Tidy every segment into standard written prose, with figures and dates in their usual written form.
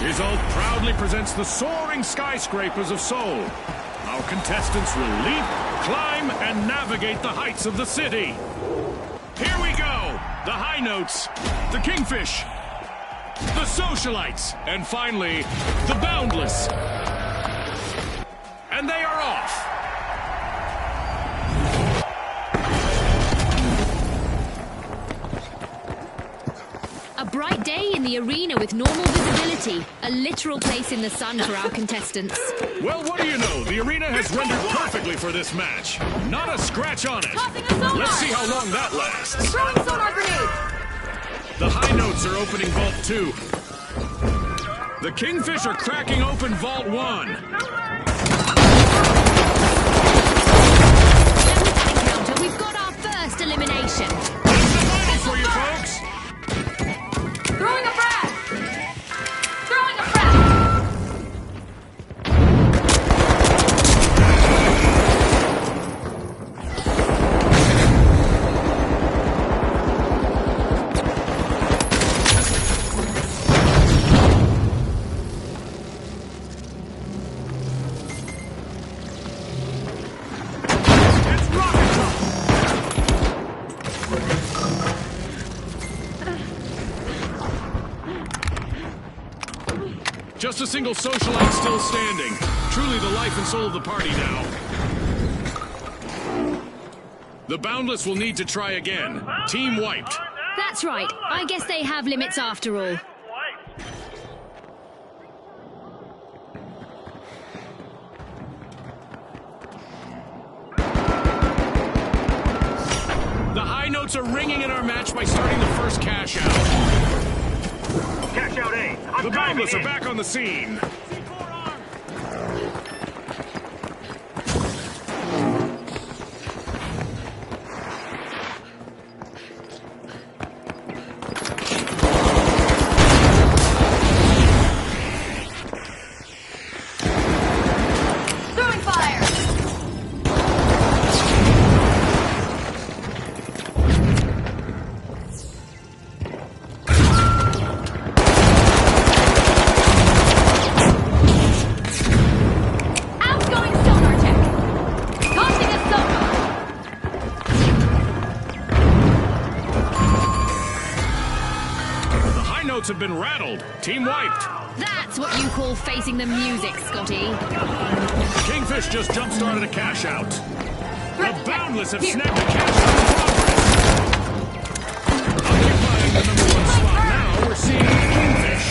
Result proudly presents the soaring skyscrapers of Seoul. Our contestants will leap, climb, and navigate the heights of the city. Here we go! The high notes, the Kingfish, the Socialites, and finally, the Boundless. And they are off! A bright day in the arena with normal visibility. A literal place in the sun for our contestants. Well, what do you know? The arena has rendered perfectly for this match. Not a scratch on it. Tossing a sonar! Let's see how long that lasts. Throwing sonar grenade! The high notes are opening Vault 2. The Kingfish are cracking open Vault 1. And with that encounter, we've got our first elimination. It's the final for you folks. Throwing a frag! Throwing a frag! It's rocket time. Just a single Socialite still standing. Truly the life and soul of the party now. The Boundless will need to try again. Team wiped. That's right. I guess they have limits after all. The high notes are ringing in our match by starting the first cash out. Cash out A. The Boundless are back on the scene. Throwing fire! Outgoing sonar check! Tossing a sonar! The high notes have been rattled. Team wiped. That's what you call facing the music, Scotty. The Kingfish just jump-started a cash out. The Boundless have snagged a cash out in progress. Occupying the #1 spot now, we're seeing the Kingfish.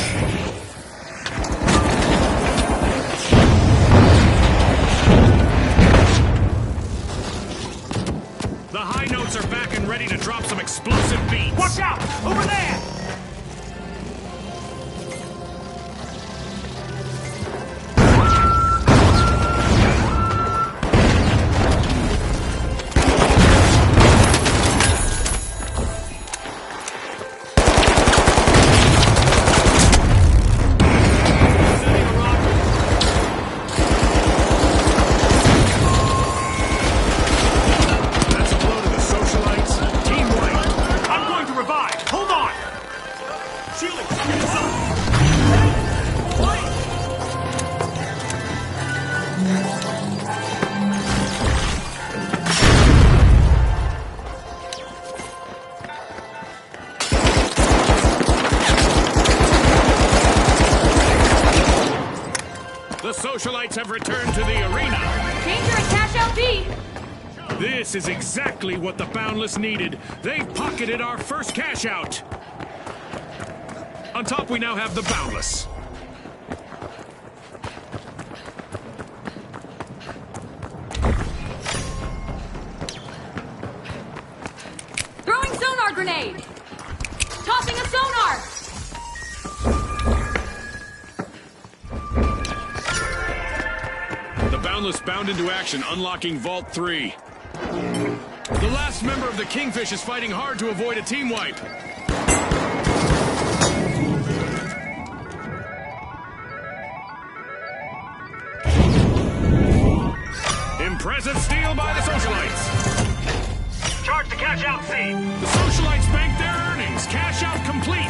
The high notes are back and ready to drop some explosive beats. Watch out! Over there! That's a blow to the Socialites. Team white. I'm going to revive! Hold on! Shielding! The Socialites have returned to the arena. Danger at cash out B! This is exactly what the Boundless needed. They've pocketed our first cash out. On top, we now have the Boundless. Throwing sonar grenade! Tossing a sonar! The Boundless bound into action, unlocking Vault 3. The last member of the Kingfish is fighting hard to avoid a team wipe. Impressive steal by the Socialites. Charge the cash out C! The Socialites bank their earnings. Cash out complete.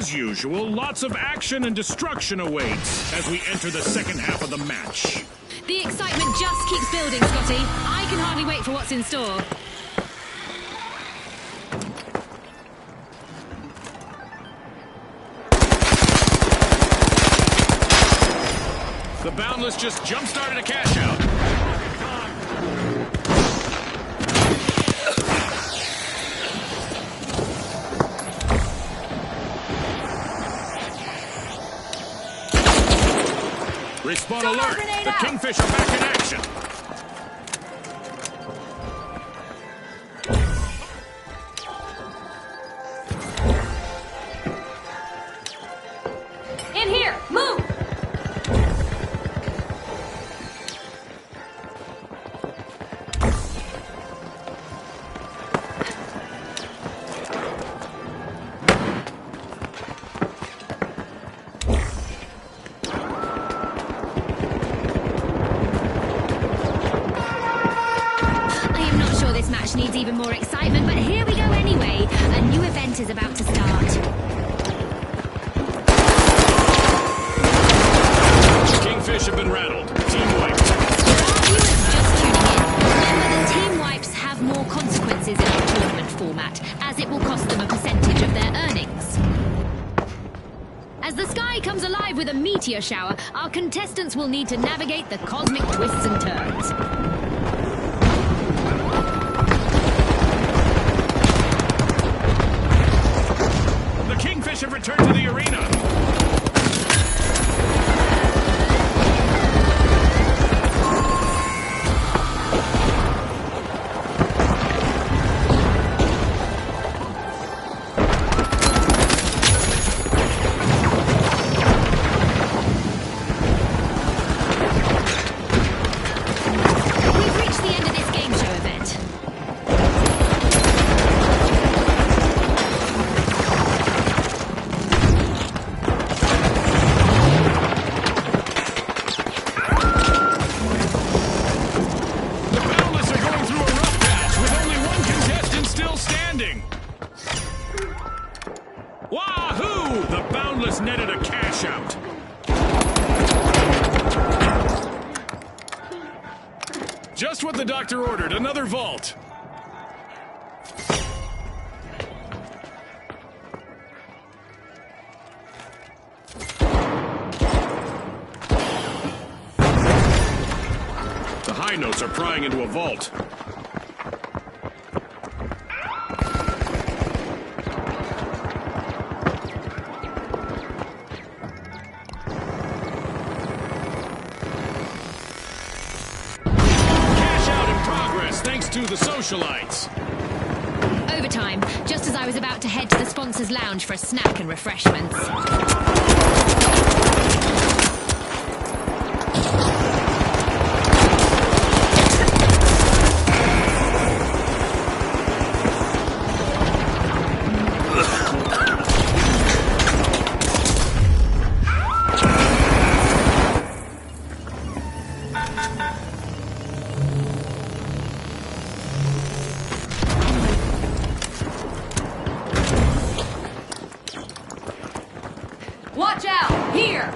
As usual, lots of action and destruction awaits as we enter the second half of the match. The excitement just keeps building, Scotty. I can hardly wait for what's in store. The Boundless just jump-started a cash-out. Respawn alert! The Kingfish are back in action! In here! Move! Needs even more excitement, but here we go anyway. A new event is about to start. Kingfish have been rattled. Team wiped. For our viewers just tuning in, remember that team wipes have more consequences in our tournament format, as it will cost them a percentage of their earnings. As the sky comes alive with a meteor shower, our contestants will need to navigate the cosmic twists and turns. Have returned to the arena. We've reached the end of this game show event. Wahoo! The Boundless netted a cash out. Just what the doctor ordered, another vault. The high notes are prying into a vault. Thanks to the socialites. Overtime, just as I was about to head to the sponsors' lounge for a snack and refreshments. Watch out! Here!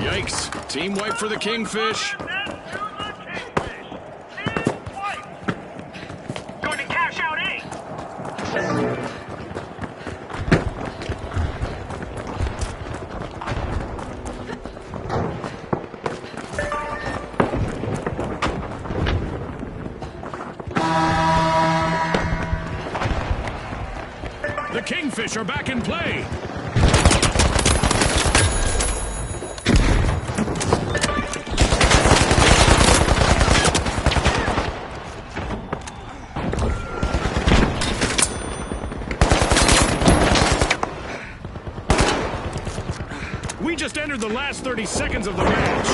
Yikes. Team wipe for the Kingfish. Going to cash out A! The Kingfish are back in play. We just entered the last 30 seconds of the match.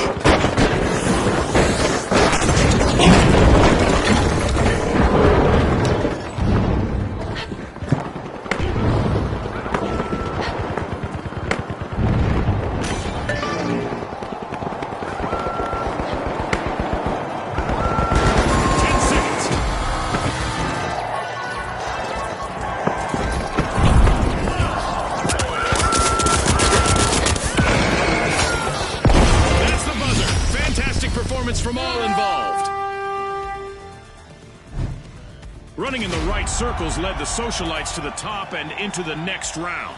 Running in the right circles led the socialites to the top and into the next round.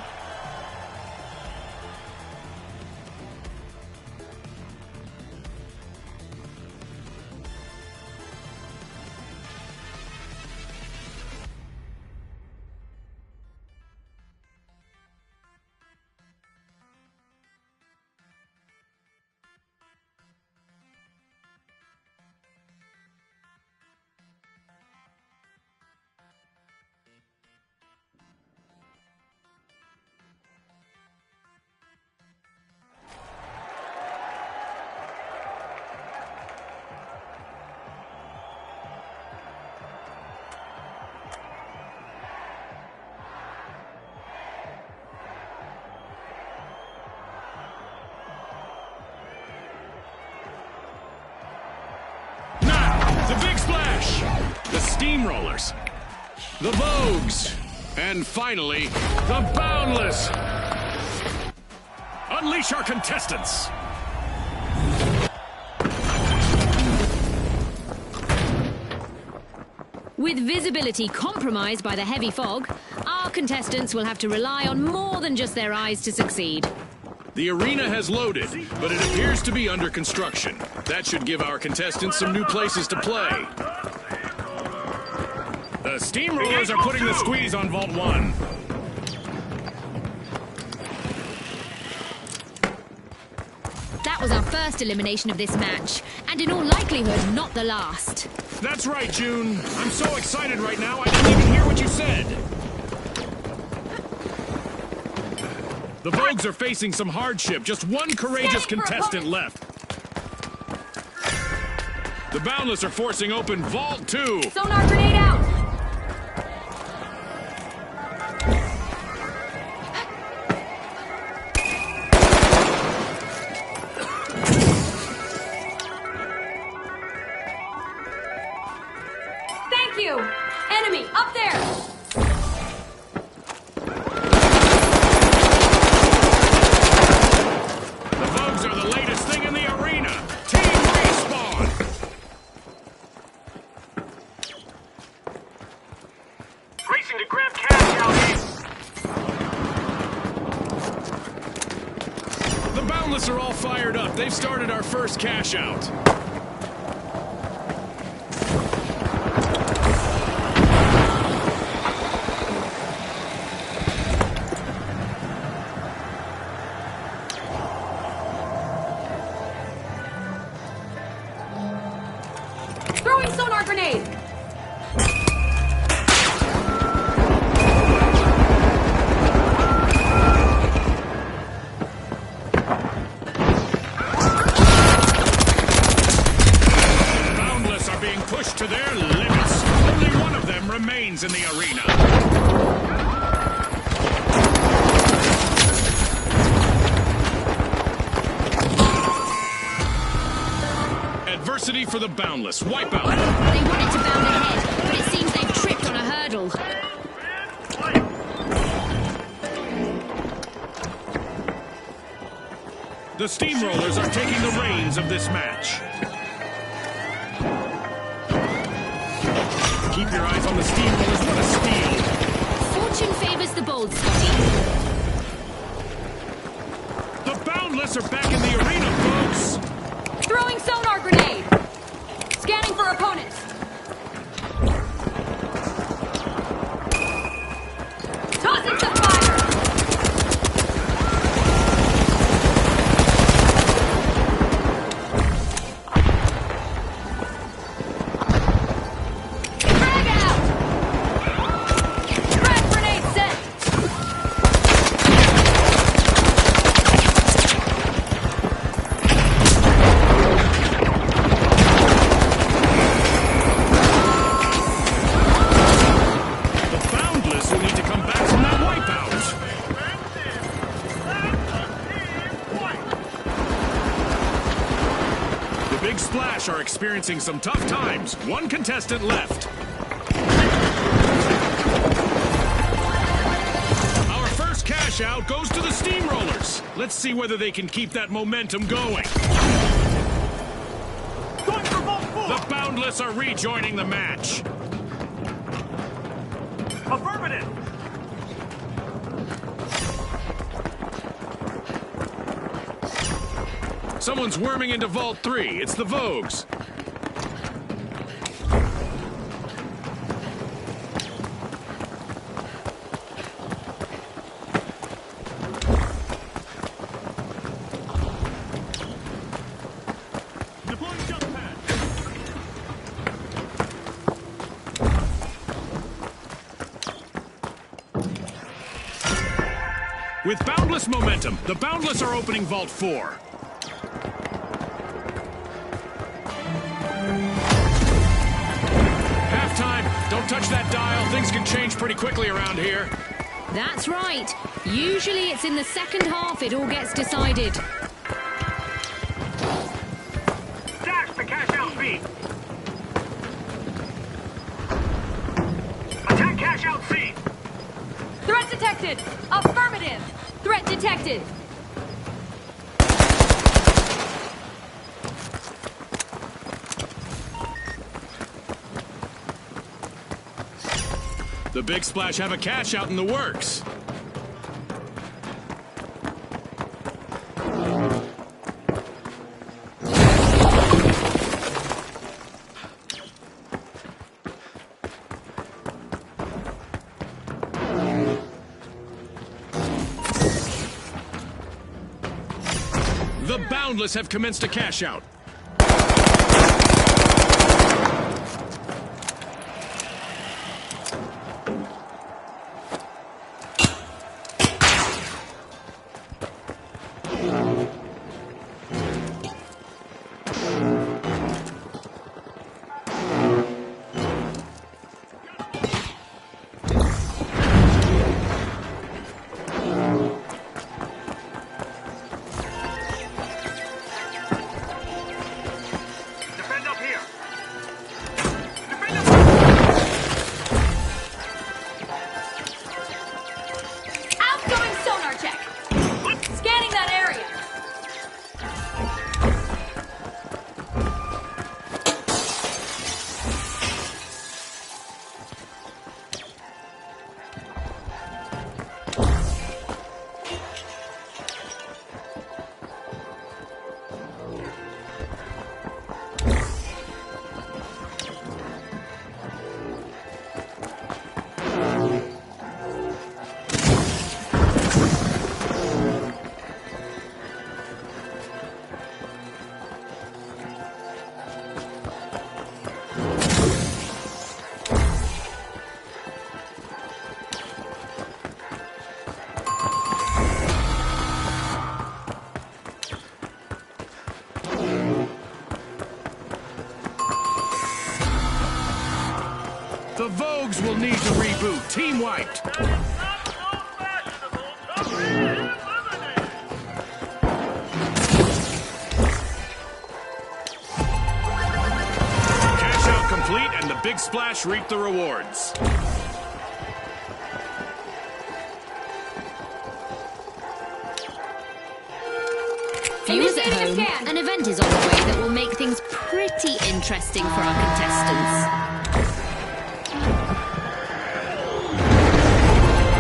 The Big Splash, the Steamrollers, the Vogues, and finally, the Boundless. Unleash our contestants. With visibility compromised by the heavy fog, our contestants will have to rely on more than just their eyes to succeed. The arena has loaded, but it appears to be under construction. That should give our contestants some new places to play. The Steamrollers are putting the squeeze on Vault 1. That was our first elimination of this match, and in all likelihood, not the last. That's right, June. I'm so excited right now, I didn't even hear what you said. The Vogues are facing some hardship. Just one courageous contestant left. The Boundless are forcing open Vault 2. Sonar grenade out! Thank you! Enemy, up there! Racing to grab cash out here. The Boundless are all fired up. They've started our first cash out. Throwing sonar grenade! Pushed to their limits. Only one of them remains in the arena. Adversity for the Boundless. Wipeout. They wanted to bound ahead, but it seems they've tripped on a hurdle. The Steamrollers are taking the reins of this match. Keep your eyes on the Steamrollers. What a steal! Fortune favors the bold, Scotty. The Boundless are back in the arena, folks! Throwing sonar grenade! Scanning for opponents! Tossing some fire! Big Splash are experiencing some tough times. One contestant left. Our first cash out goes to the Steamrollers. Let's see whether they can keep that momentum going. The Boundless are rejoining the match. it! Someone's worming into Vault 3. It's the Vogues. Deploying jump pad. With boundless momentum, the Boundless are opening Vault 4. Halftime. Don't touch that dial. Things can change pretty quickly around here. That's right. Usually it's in the second half it all gets decided. Dash the cash out B. Attack cash out C. Threat detected! Affirmative! Threat detected! The Big Splash have a cash out in the works. The Boundless have commenced a cash out. Defend up here. Defend up. Outgoing sonar check! Scanning that area! The Vogues will need to reboot. Team wiped. Cash out complete, and the Big Splash reap the rewards. Viewers at home, an event is on the way that will make things pretty interesting for our contestants.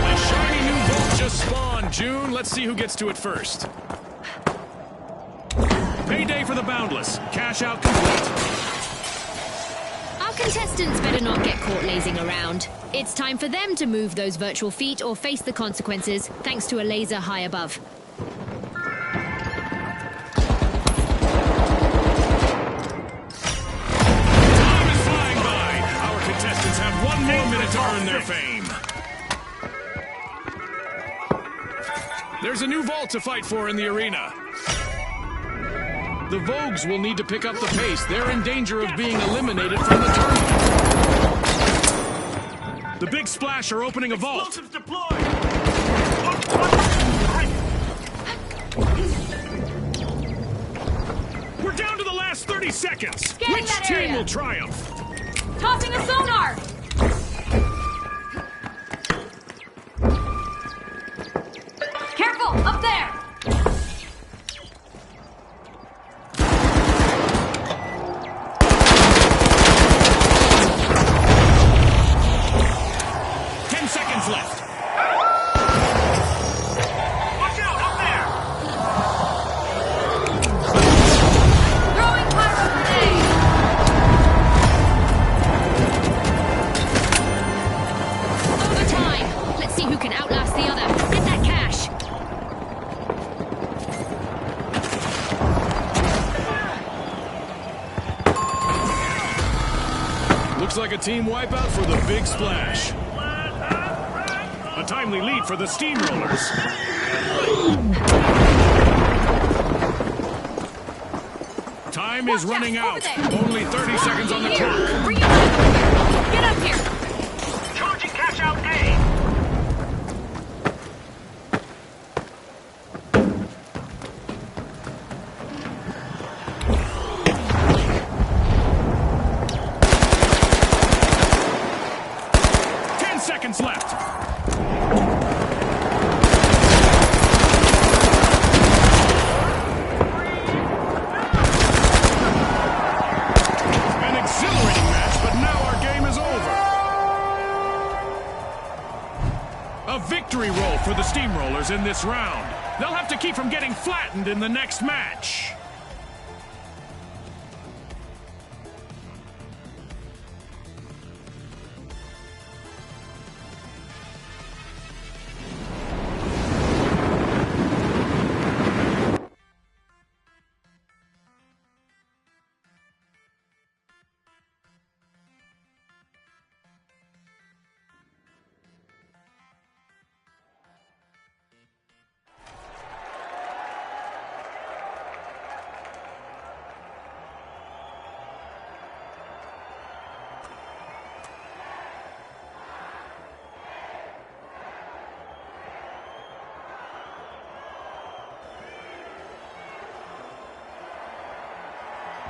A shiny new Vault just spawned, June. Let's see who gets to it first. Payday for the Boundless. Cash out complete. Our contestants better not get caught lazing around. It's time for them to move those virtual feet or face the consequences, thanks to a laser high above. Time is flying by. Our contestants have 1 more minute to earn their fame. There's a new Vault to fight for in the arena. The Vogues will need to pick up the pace. They're in danger of being eliminated from the tournament. The Big Splash are opening a Vault. Explosives deployed. We're down to the last 30 seconds. Scanning Which that team area. will triumph? Tossing a sonar! Careful! Up there! 10 seconds team wipeout for the big splash. A timely lead for the Steamrollers. Time is running out. Only 30 seconds on the clock. Bring it up. Get up here. Charging cash out A. Seconds left. An exhilarating match, but now our game is over. A victory roll for the Steamrollers in this round. They'll have to keep from getting flattened in the next match.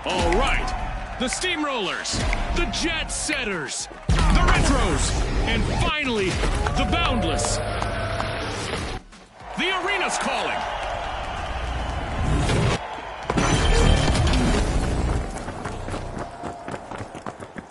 All right, the Steamrollers, the Jet Setters, the Retros, and finally, the Boundless. The arena's calling.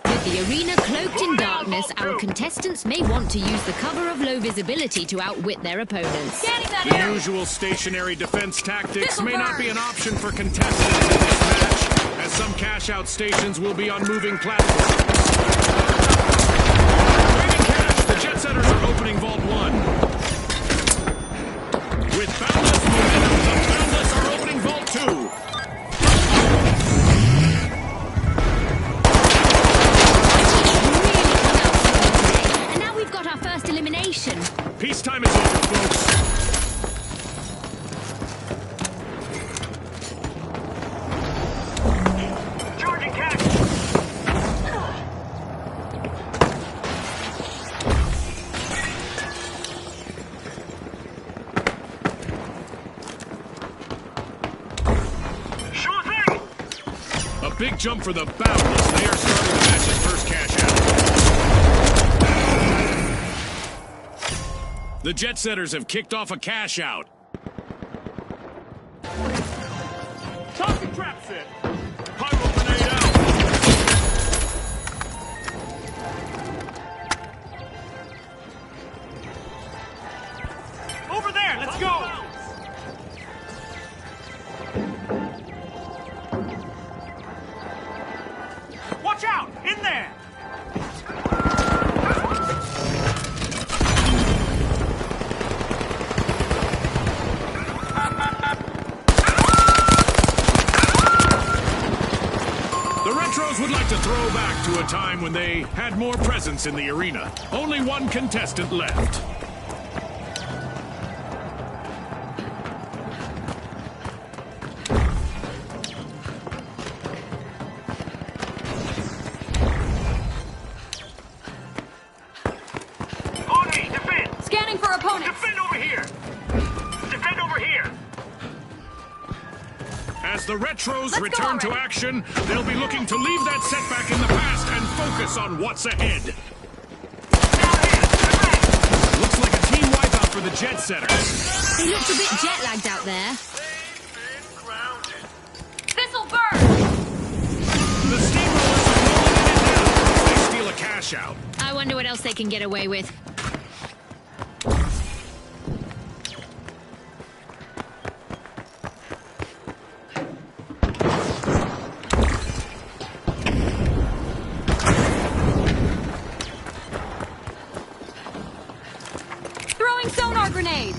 With the arena cloaked in darkness, our contestants may want to use the cover of low visibility to outwit their opponents. The usual stationary defense tactics may not be an option for contestants in this match, as some cash-out stations will be on moving platforms. Waiting cash, the Jet Setters are opening Vault 1. With Boundless momentum, the Boundless are opening Vault 2. And now we've got our first elimination. Peacetime is over, folks. Big jump for the Boundless. They are starting the match's first cash out. The Jet Setters have kicked off a cash out. Tossing trap set. Pyro grenade out. Over there, let's go. Watch out! In there! The Retros would like to throw back to a time when they had more presence in the arena. Only one contestant left. As the Retros return to action, they'll be looking to leave that setback in the past and focus on what's ahead. Looks like a team wipeout for the Jet Setters. They looked a bit jet-lagged out there. This'll burn! The Steamrollers are rolling it down as they steal a cash out. I wonder what else they can get away with. Sonar grenade!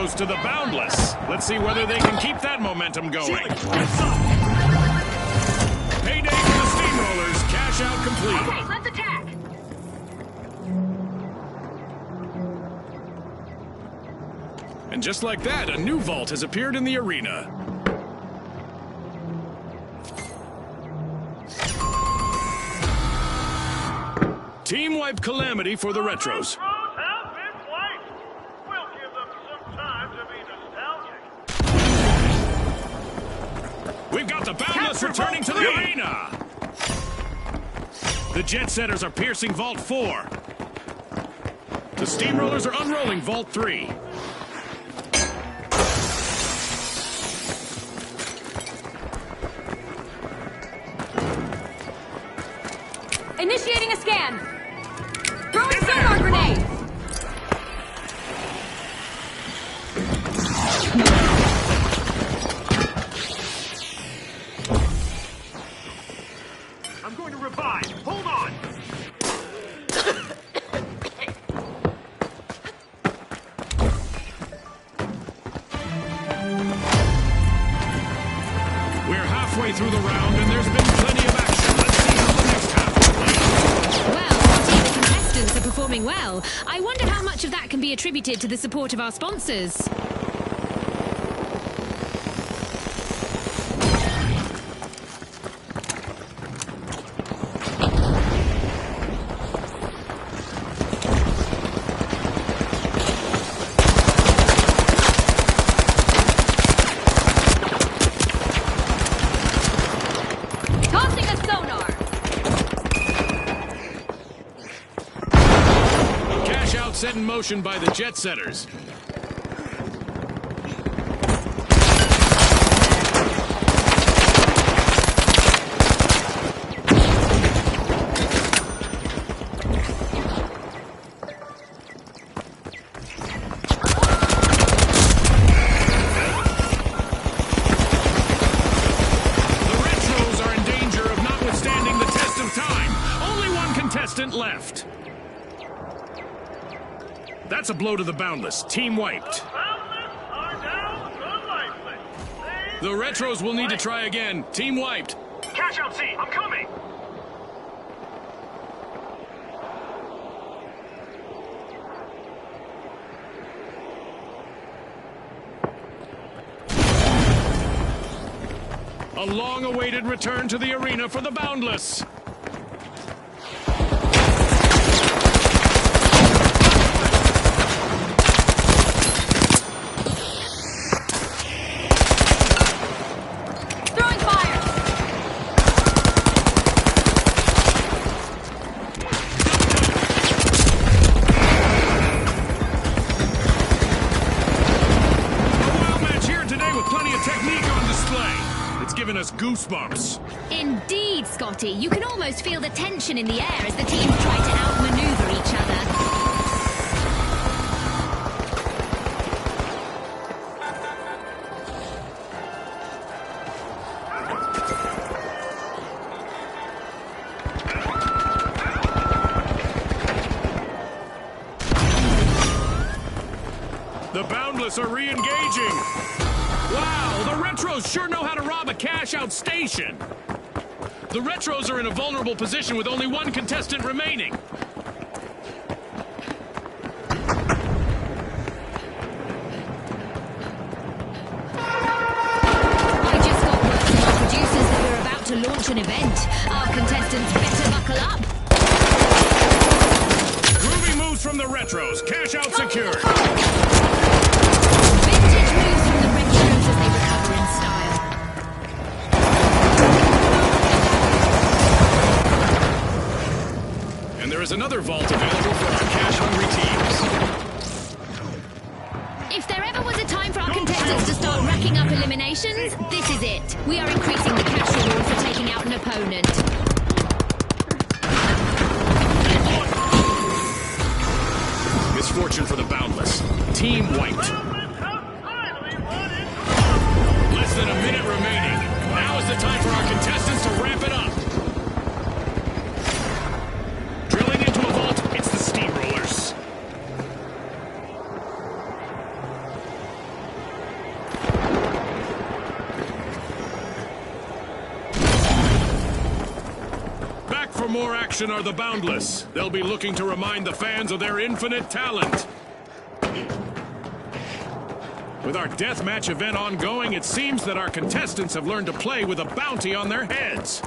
goes to the Boundless. Let's see whether they can keep that momentum going. Payday for the Steamrollers. Cash out complete. Okay, let's attack. And just like that, a new vault has appeared in the arena. Team wipe calamity for the Retros. We've got the Boundless returning to the arena. The Jet Setters are piercing Vault 4. The Steamrollers are unrolling Vault 3. Initiating a scan. Throwing sonar grenade. I'm going to revive. Hold on. We're halfway through the round, and there's been plenty of action. Let's see how the next half will play out. Well, our team's contestants are performing well. I wonder how much of that can be attributed to the support of our sponsors. Tossing a sonar. Cash out set in motion by the Jet Setters. Left. That's a blow to the Boundless. Team wiped. The Retros will need to try again. Team wiped. Cash out C, I'm coming. A long-awaited return to the arena for the Boundless. Giving us goosebumps. Indeed, Scotty. You can almost feel the tension in the air as the teams try to outmaneuver each other. The Boundless are re-engaging. Wow, the Retros sure know how to rob a cash-out station. The Retros are in a vulnerable position with only one contestant remaining. I just got word from our producers that we're about to launch an event. Our contestants better buckle up. Groovy moves from the Retros. Cash-out secured. Vintage moves from the Retros as they recover in style. And there is another vault available for our cash-hungry teams. If there ever was a time for our contestants to start racking up eliminations, this is it. We are increasing the cash reward for taking out an opponent. Misfortune for the Boundless. Team wiped. Less than a minute remaining. Now is the time for our contestants to ramp it up. Drilling into a vault, it's the Steamrollers. Floor action are the Boundless. They'll be looking to remind the fans of their infinite talent. With our deathmatch event ongoing, it seems that our contestants have learned to play with a bounty on their heads.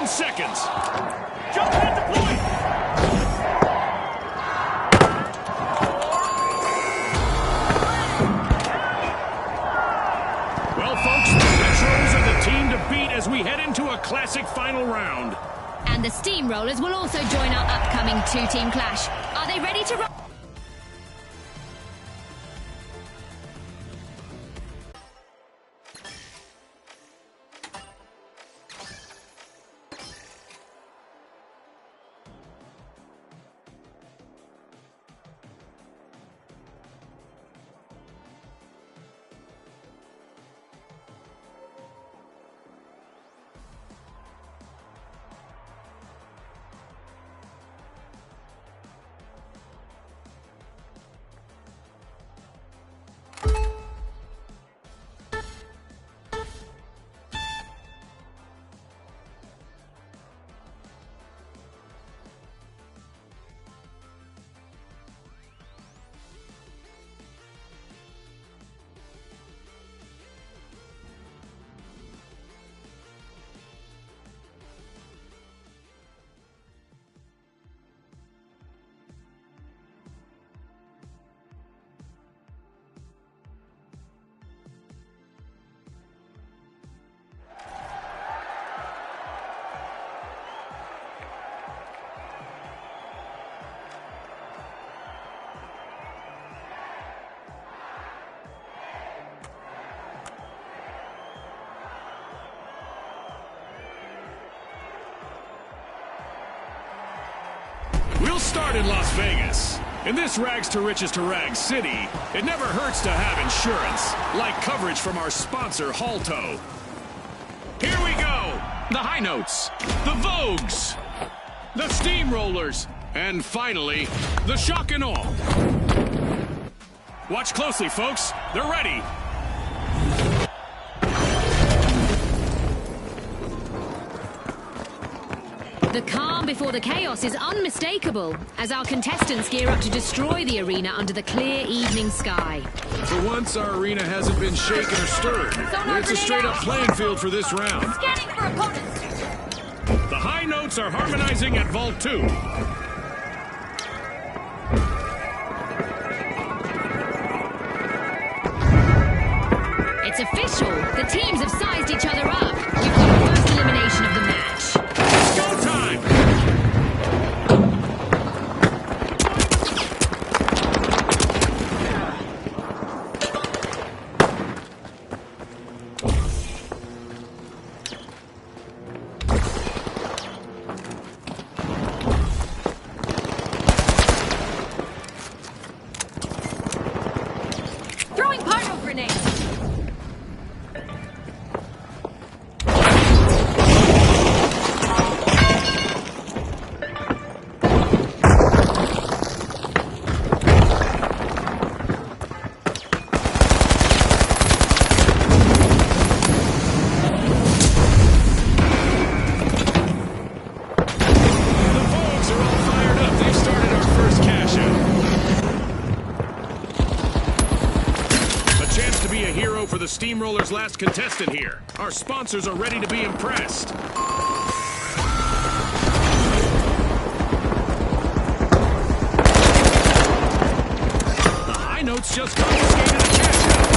Seconds. Jump and deploy! Well, folks, the Metros are the team to beat as we head into a classic final round. And the Steamrollers will also join our upcoming two-team clash. Are they ready to roll? We'll start in Las Vegas. In this rags to riches to rags city, it never hurts to have insurance, like coverage from our sponsor, Halto. Here we go! The High Notes, the Vogues, the Steamrollers, and finally, the Shock and Awe. Watch closely, folks. They're ready. The calm before the chaos is unmistakable as our contestants gear up to destroy the arena under the clear evening sky. For once, our arena hasn't been shaken or stirred. It's a straight-up playing field for this round. Scanning for opponents. The High Notes are harmonizing at Vault 2. It's official. The teams have sized each other up. We've got the first elimination of the match. Go time! Throwing pyro grenade. For the Steamrollers' last contestant here. Our sponsors are ready to be impressed. The High Notes just confiscated a cash out.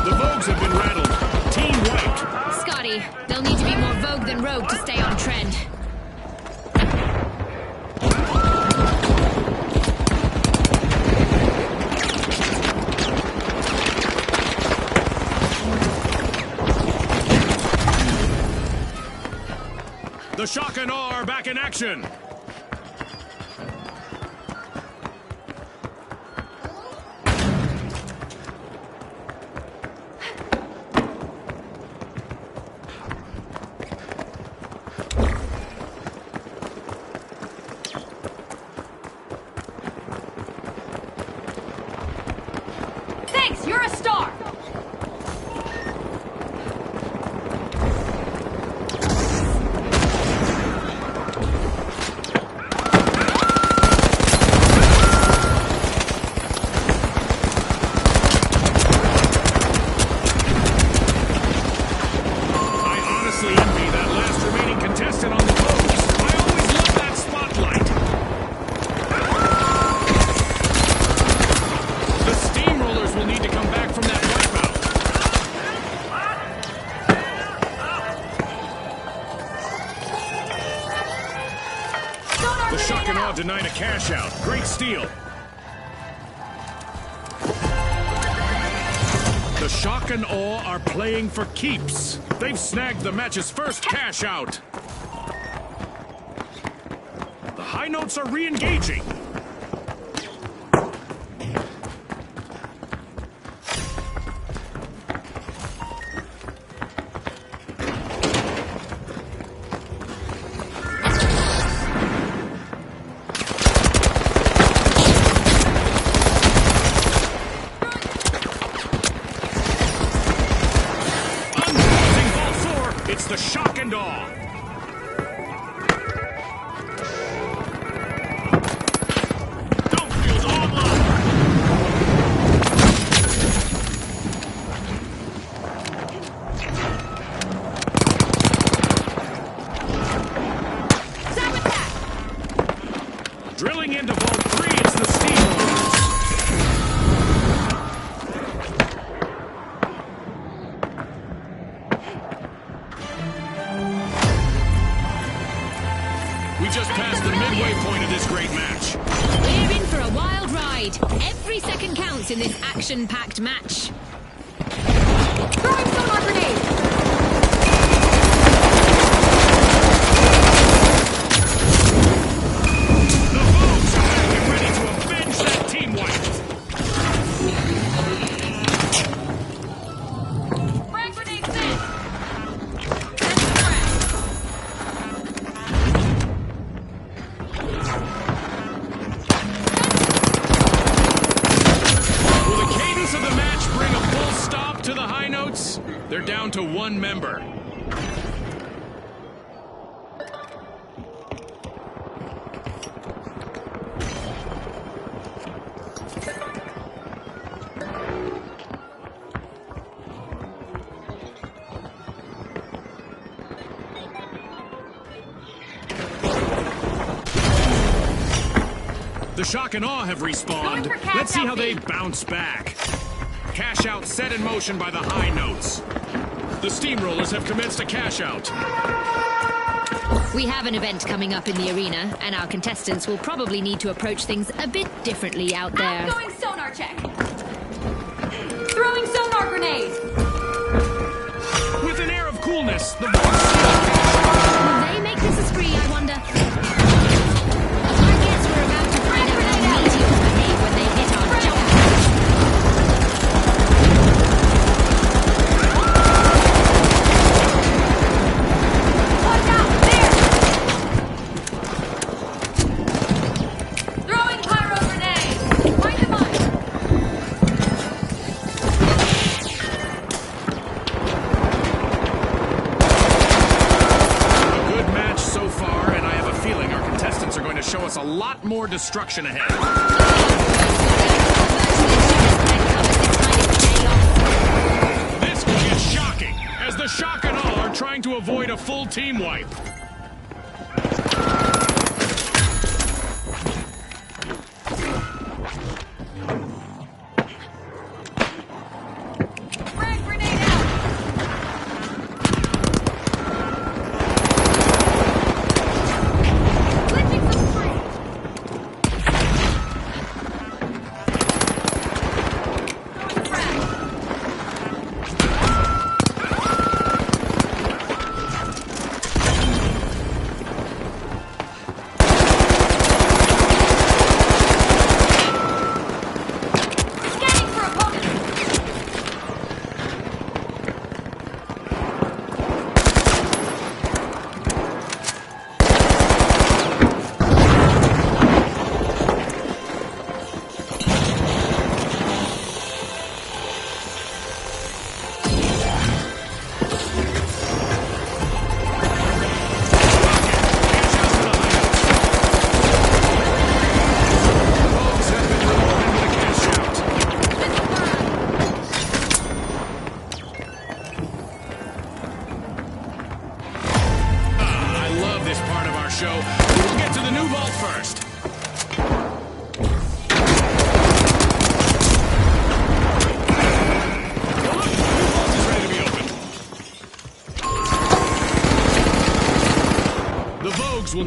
The Vogues have been rattled. Team wiped. Scotty, they'll need to be more Vogue than Rogue to stay on trend. The Shock and Awe are back in action. You're a star! Denied a cash out. Great steal. The Shock and Awe are playing for keeps. They've snagged the match's first cash out. The High Notes are re-engaging. The Shock and Awe. Don't feel online. Drilling into Vault 3, it's the Steamrollers. We just passed the midway point of this great match. We're in for a wild ride. Every second counts in this action-packed match. Throwing sonar grenade! The Vogues are back and ready to avenge that team wipe. Frag grenade sent! Will the cadence of the match bring a full stop to the High Notes? They're down to one member. The Shock and Awe have respawned. Going for cash Let's see how out, they Pete. bounce back. Cash out set in motion by the High Notes. The Steamrollers have commenced a cash out. We have an event coming up in the arena, and our contestants will probably need to approach things a bit differently out there. Outgoing sonar check! Throwing sonar grenade! With an air of coolness, the Vogues... Will they make this a spree, I wonder? I guess we're about to find out how meteors behave when they hit our jaws. Watch out! There! Throwing pyro grenade! Find them up! A good match so far, and I have a feeling our contestants are going to show us a lot more destruction ahead. This could get shocking, as the Shock and Awe are trying to avoid a full team wipe. Frag grenade out! Glitching some free! Throwing frag!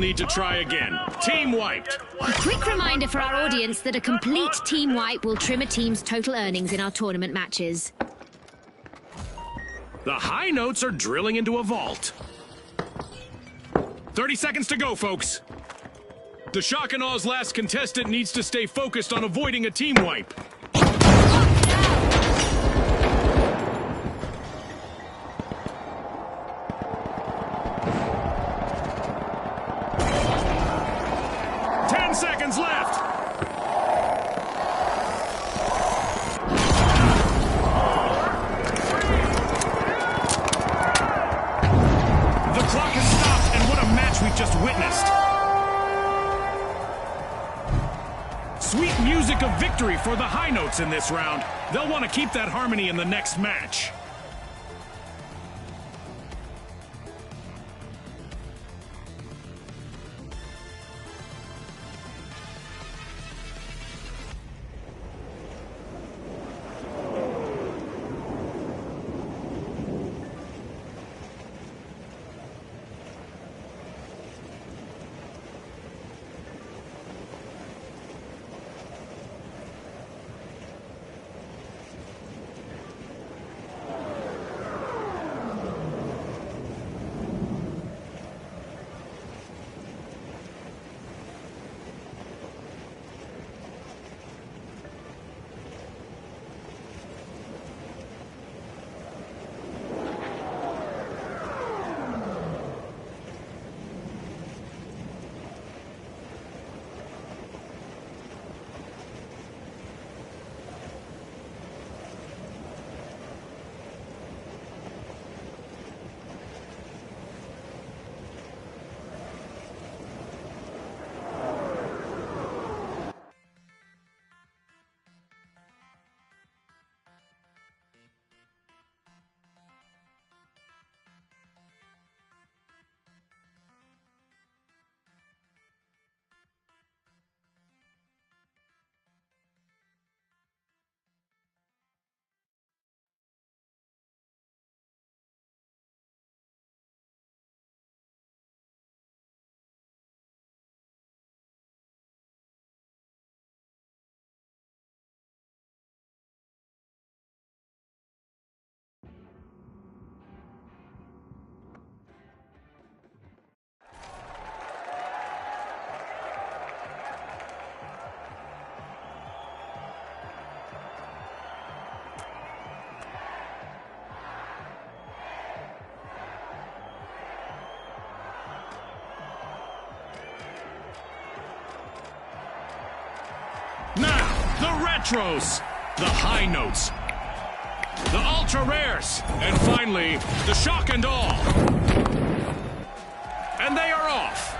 need to try again. Team wiped. A quick reminder for our audience that a complete team wipe will trim a team's total earnings in our tournament matches. The high notes are drilling into a vault. 30 seconds to go, folks. The Shock and Aw's last contestant needs to stay focused on avoiding a team wipe. 10 seconds left. The clock has stopped, and what a match we've just witnessed. Sweet music of victory for the high notes in this round. They'll want to keep that harmony in the next match. The retros, the high notes, the ultra rares, and finally, the shock and awe. And they are off.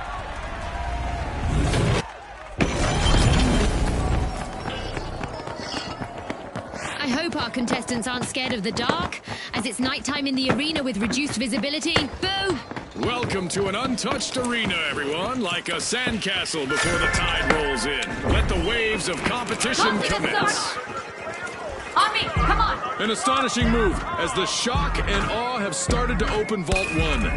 I hope our contestants aren't scared of the dark, as it's nighttime in the arena with reduced visibility. Boo! Welcome to an untouched arena, everyone, like a sandcastle before the tide rolls in. Let the waves of competition commence. On me, come on! An astonishing move as the shock and awe have started to open Vault 1. And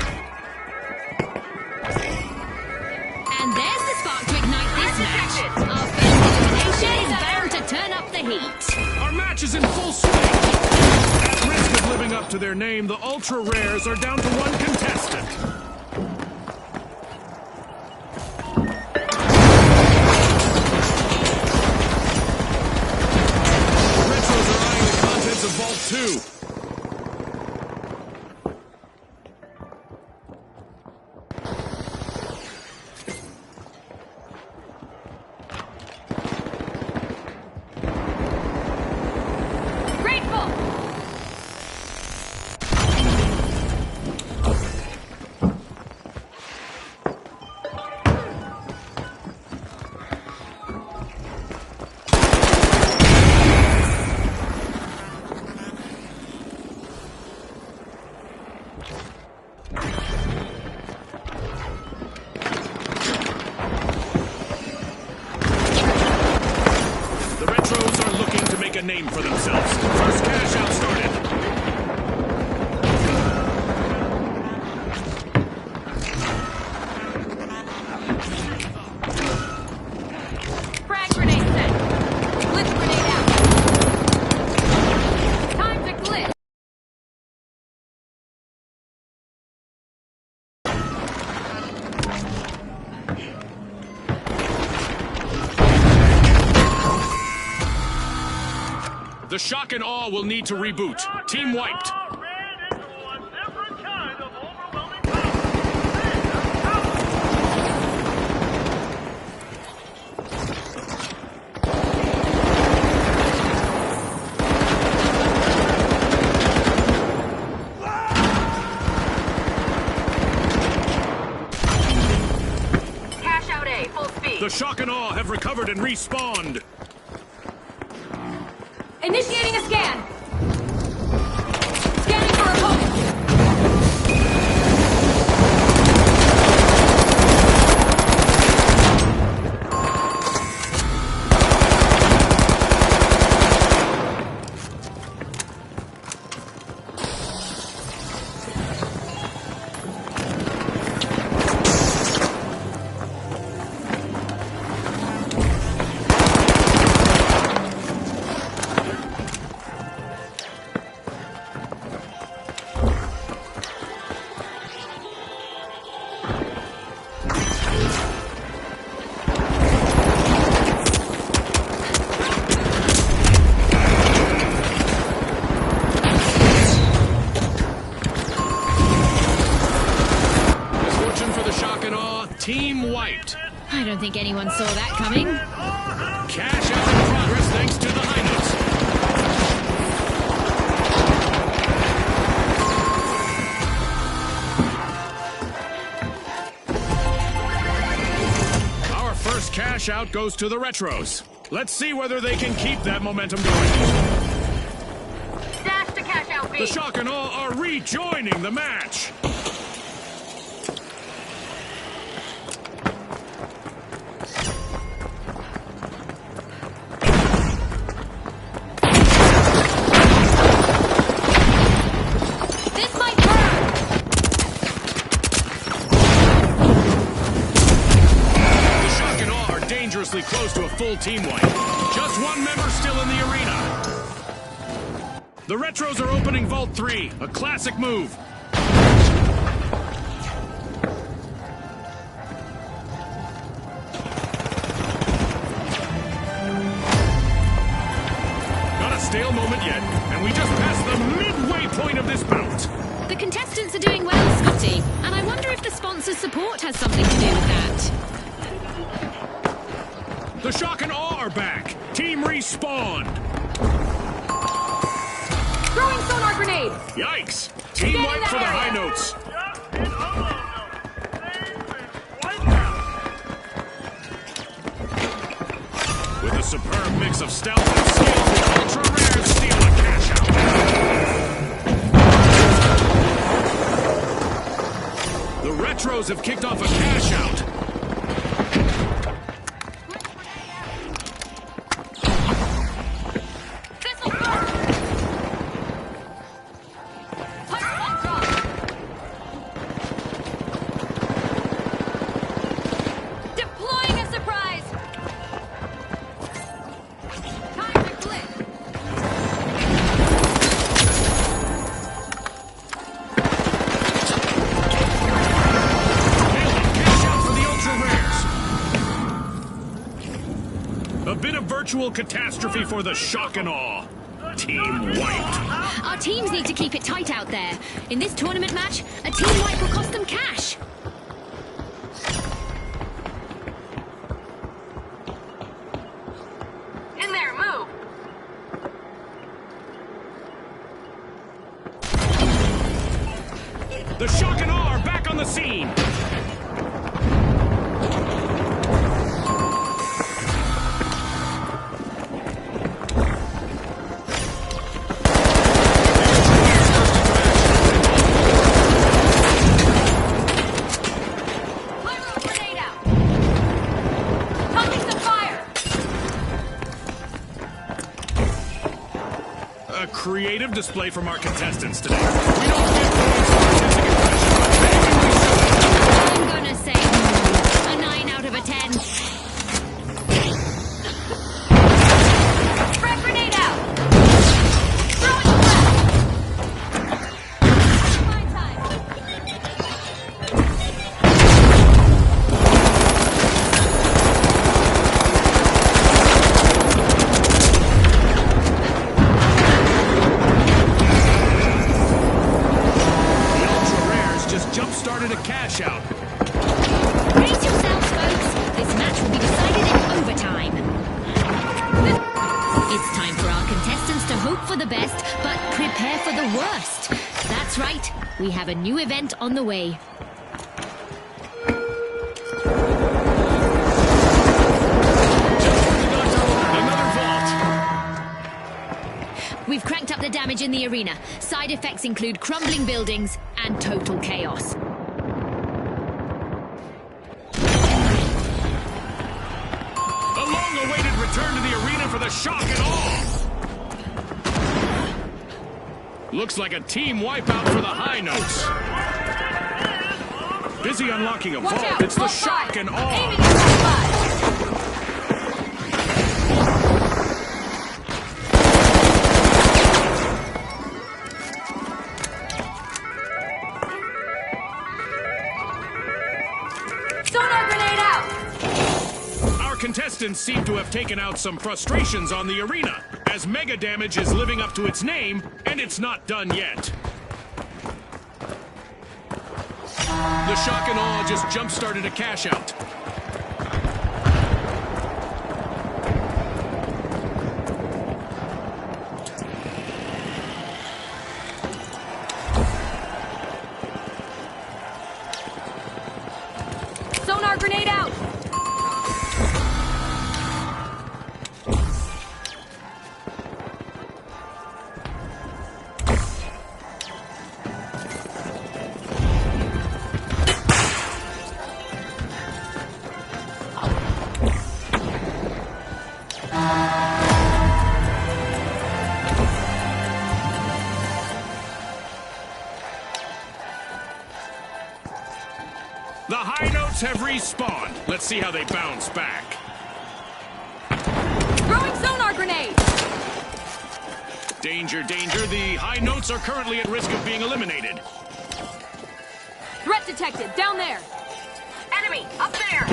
there's the spark to ignite this match. Our first elimination is bound to turn up the heat. Our match is in full swing. At risk of living up to their name, the ultra rares are down to one contestant. Retros are eyeing the contents of Vault 2. A name for themselves. First cash out started. The shock and awe will need to reboot. Team wiped. Cash out A, full speed. The shock and awe have recovered and respawned. Initiating a scan. Scanning for opponent. Team wiped. I don't think anyone saw that coming. Cash out in progress thanks to the high notes. Our first cash out goes to the Retros. Let's see whether they can keep that momentum going. Dash to cash out B. The shock and awe are rejoining the match. Close to a full team wipe. Just one member still in the arena. The Retros are opening Vault 3, a classic move. Not a stale moment yet, and we just passed the midway point of this bout. The contestants are doing well, Scotty, and I wonder if the sponsor's support has something to do with that. The shock and awe are back. Team respawned. Throwing sonar grenade. Yikes. Team wipe for the high notes. With a superb mix of stealth and skills, the ultra rares steal a cash out. The Retros have kicked off a cash out. Virtual catastrophe for the shock and awe. Team wiped. Our teams need to keep it tight out there. In this tournament match, a team wipe will cost them cash. In there, move. The shock and awe are back on the scene. Creative display from our contestants today. We don't get points for artistic impression, but maybe we should. I'm gonna say a 9 out of a 10. Frag grenade out. Throwing the frag. My time. the best, but prepare for the worst. That's right, we have a new event on the way. We've cranked up the damage in the arena. Side effects include crumbling buildings and total chaos. A long-awaited return to the arena for the shock and awe. Looks like a team wipeout for the high notes. Busy unlocking a Watch vault. out. It's the Vault shock five. and Aiming awe. at vault five. Sonar grenade out! Our contestants seem to have taken out some frustrations on the arena, as Mega Damage is living up to its name, and it's not done yet. The shock and awe just jump-started a cash-out. Sonar grenade out! The high notes have respawned. Let's see how they bounce back. Throwing sonar grenade! Danger, danger. The high notes are currently at risk of being eliminated. Threat detected, down there! Enemy, up there!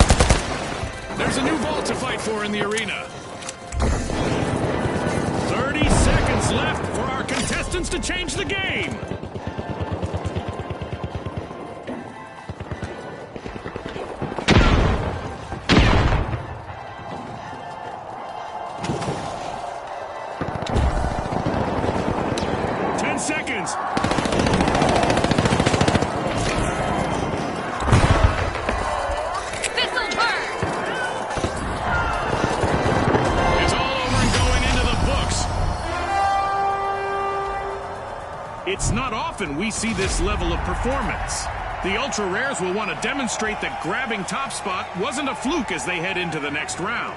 There's a new vault to fight for in the arena. 30 seconds left for our contestants to change the game. Seconds. This'll burn! It's all over and going into the books. It's not often we see this level of performance. The ultra rares will want to demonstrate that grabbing top spot wasn't a fluke as they head into the next round.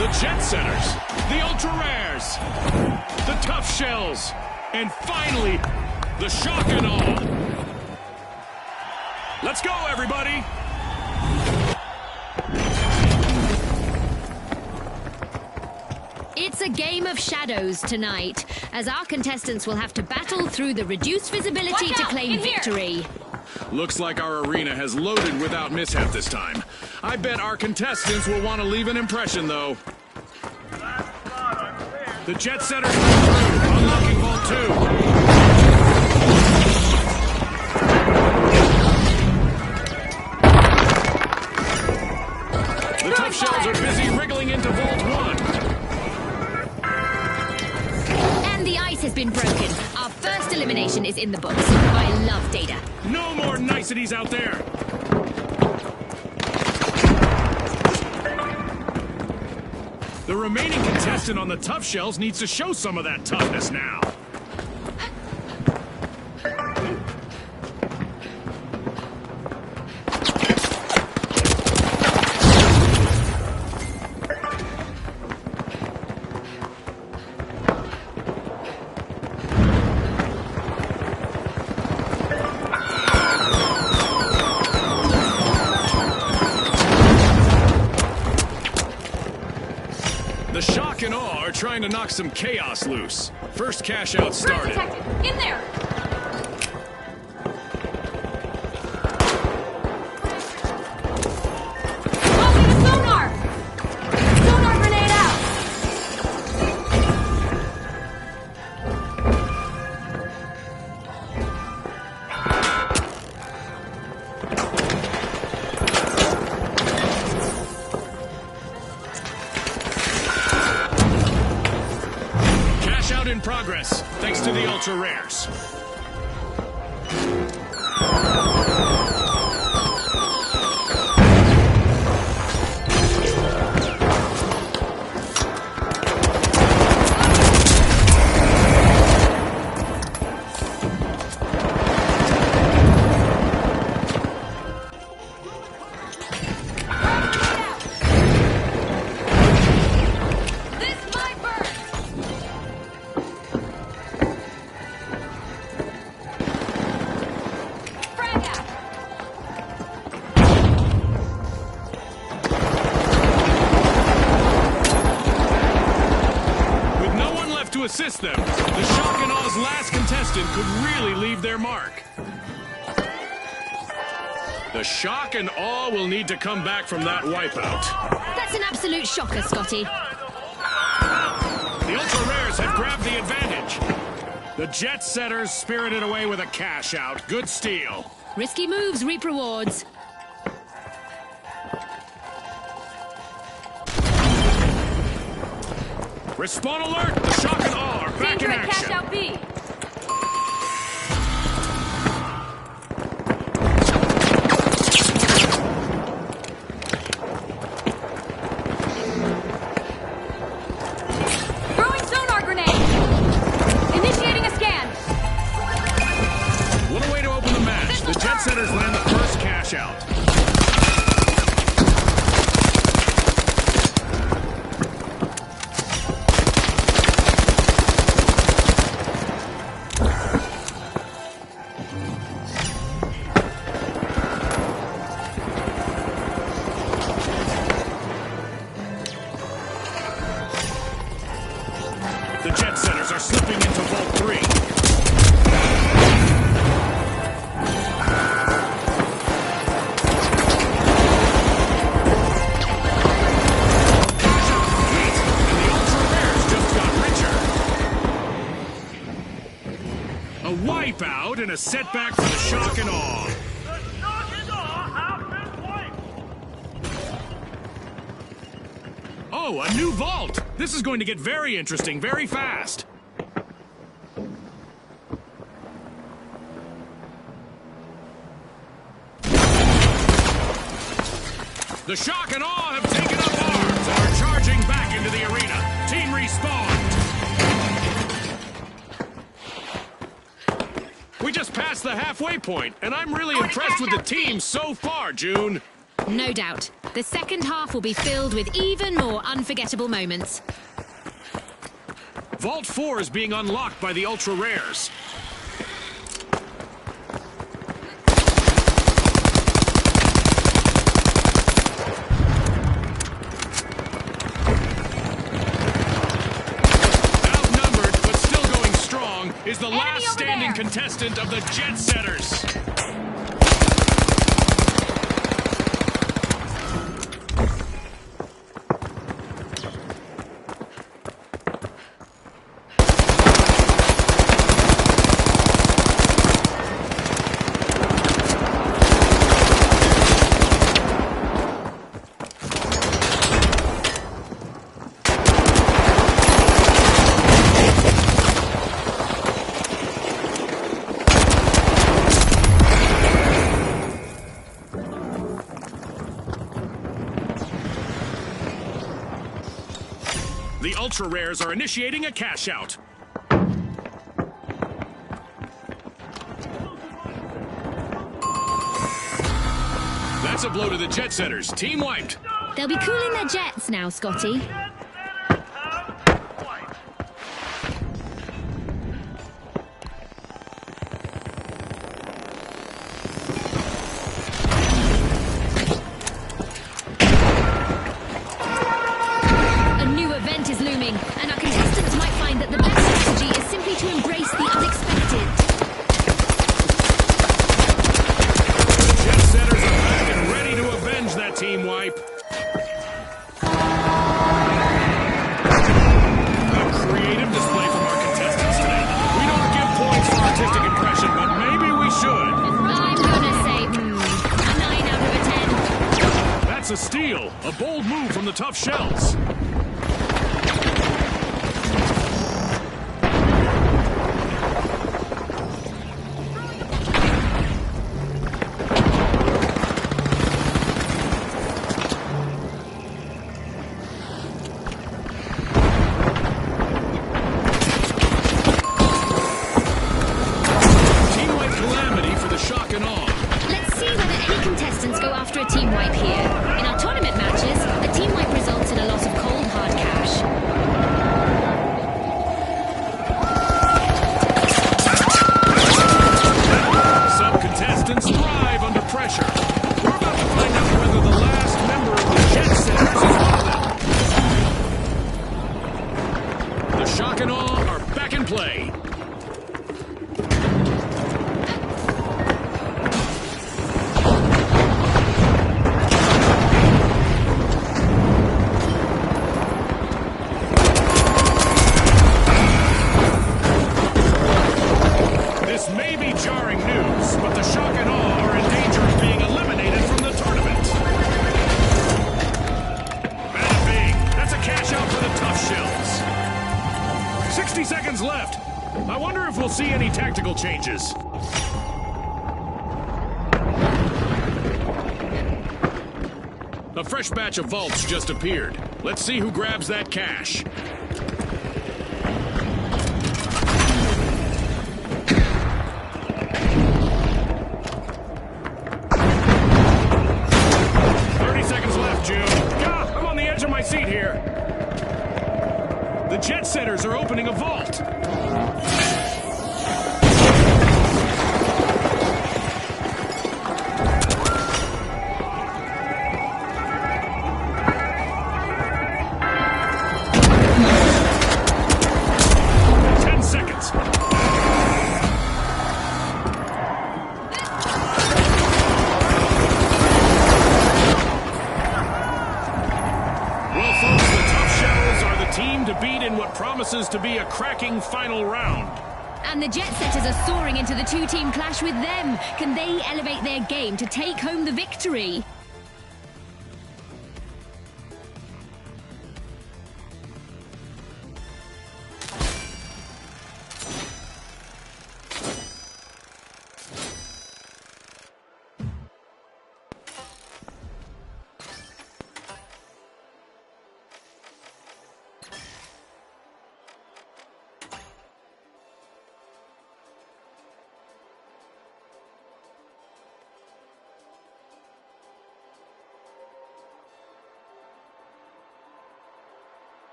The Jet Setters, the Ultra Rares, the Tough Shells, and finally, the Shock and Awe. Let's go, everybody! It's a game of shadows tonight, as our contestants will have to battle through the reduced visibility Watch to out, claim in here. victory. Looks like our arena has loaded without mishap this time. I bet our contestants will want to leave an impression, though. The Jet Setters are through, unlocking Vault 2. The Tough Shells are busy wriggling into Vault 1. And the ice has been broken. Our first elimination is in the books. I love data. No more niceties out there. The remaining contestant on the Tough Shells needs to show some of that toughness now. The shock and awe are trying to knock some chaos loose. First cash out Threat started. detected! In there! Launching a sonar! Sonar grenade out! Cash out in progress, thanks to the ultra rares. This might burn! Frag out! With no one left to assist them, the shock and aw's last contestant could really leave their mark. The shock and awe will need to come back from that wipeout. That's an absolute shocker, Scotty. The ultra rares have grabbed the advantage. The jet setters spirited away with a cash out. Good steal. Risky moves reap rewards. Respawn alert! The shock and awe are back Danger in at cash action. out B! Throwing sonar grenade! Initiating a scan! What a way to open the match. The jet setters land the first cash out. The jet setters are slipping into Vault 3. Wait, and the ultra rares just got richer. A wipeout and a setback for the shock and awe. Oh, a new vault! This is going to get very interesting very fast. The shock and awe have taken up arms and are charging back into the arena. Team respawned. We just passed the halfway point, and I'm really impressed with the team so far, June. No doubt. The second half will be filled with even more unforgettable moments. Vault 4 is being unlocked by the ultra rares. Outnumbered, but still going strong, is the last over standing there. contestant of the jet setters. The ultra rares are initiating a cash out. That's a blow to the jet setters. Team wiped. They'll be cooling their jets now, Scotty. A new event should. I'm gonna say, 9 out of a 10. That's a steal. A bold move from the tough shells. Let's see whether any contestants go after a team wipe here. In our tournament matches, a team wipe results in a loss of cold hard cash. Some contestants thrive under pressure. We're about to find out whether the last member of the Jet Setters is one of them. The shock and awe are back in play. Left. I wonder if we'll see any tactical changes. A fresh batch of vaults just appeared. Let's see who grabs that cash. I'm on the edge of my seat here. The Jet Setters are opening a vault. Promises to be a cracking final round. And the Jet Setters are soaring into the two-team clash with them. Can they elevate their game to take home the victory?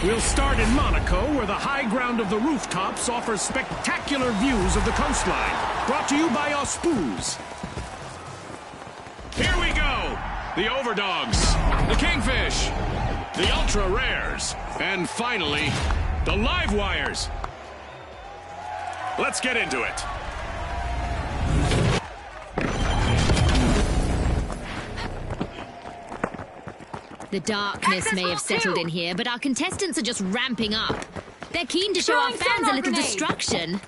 We'll start in Monaco, where the high ground of the rooftops offers spectacular views of the coastline. Brought to you by Auspuz. Here we go! The Overdogs, the Kingfish, the Ultra Rares, and finally, the Live Wires. Let's get into it. The darkness may have settled in here, but our contestants are just ramping up. They're keen to show our fans a little destruction.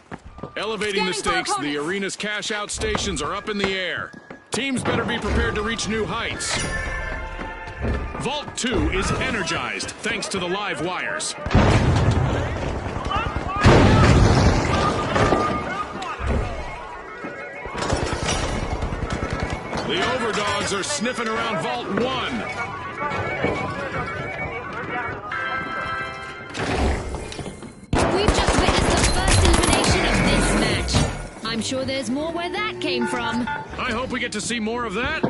Elevating the stakes, the arena's cash-out stations are up in the air. Teams better be prepared to reach new heights. Vault 2 is energized thanks to the Live Wires. The Overdogs are sniffing around Vault 1. We've just witnessed the first elimination of this match. I'm sure there's more where that came from. I hope we get to see more of that.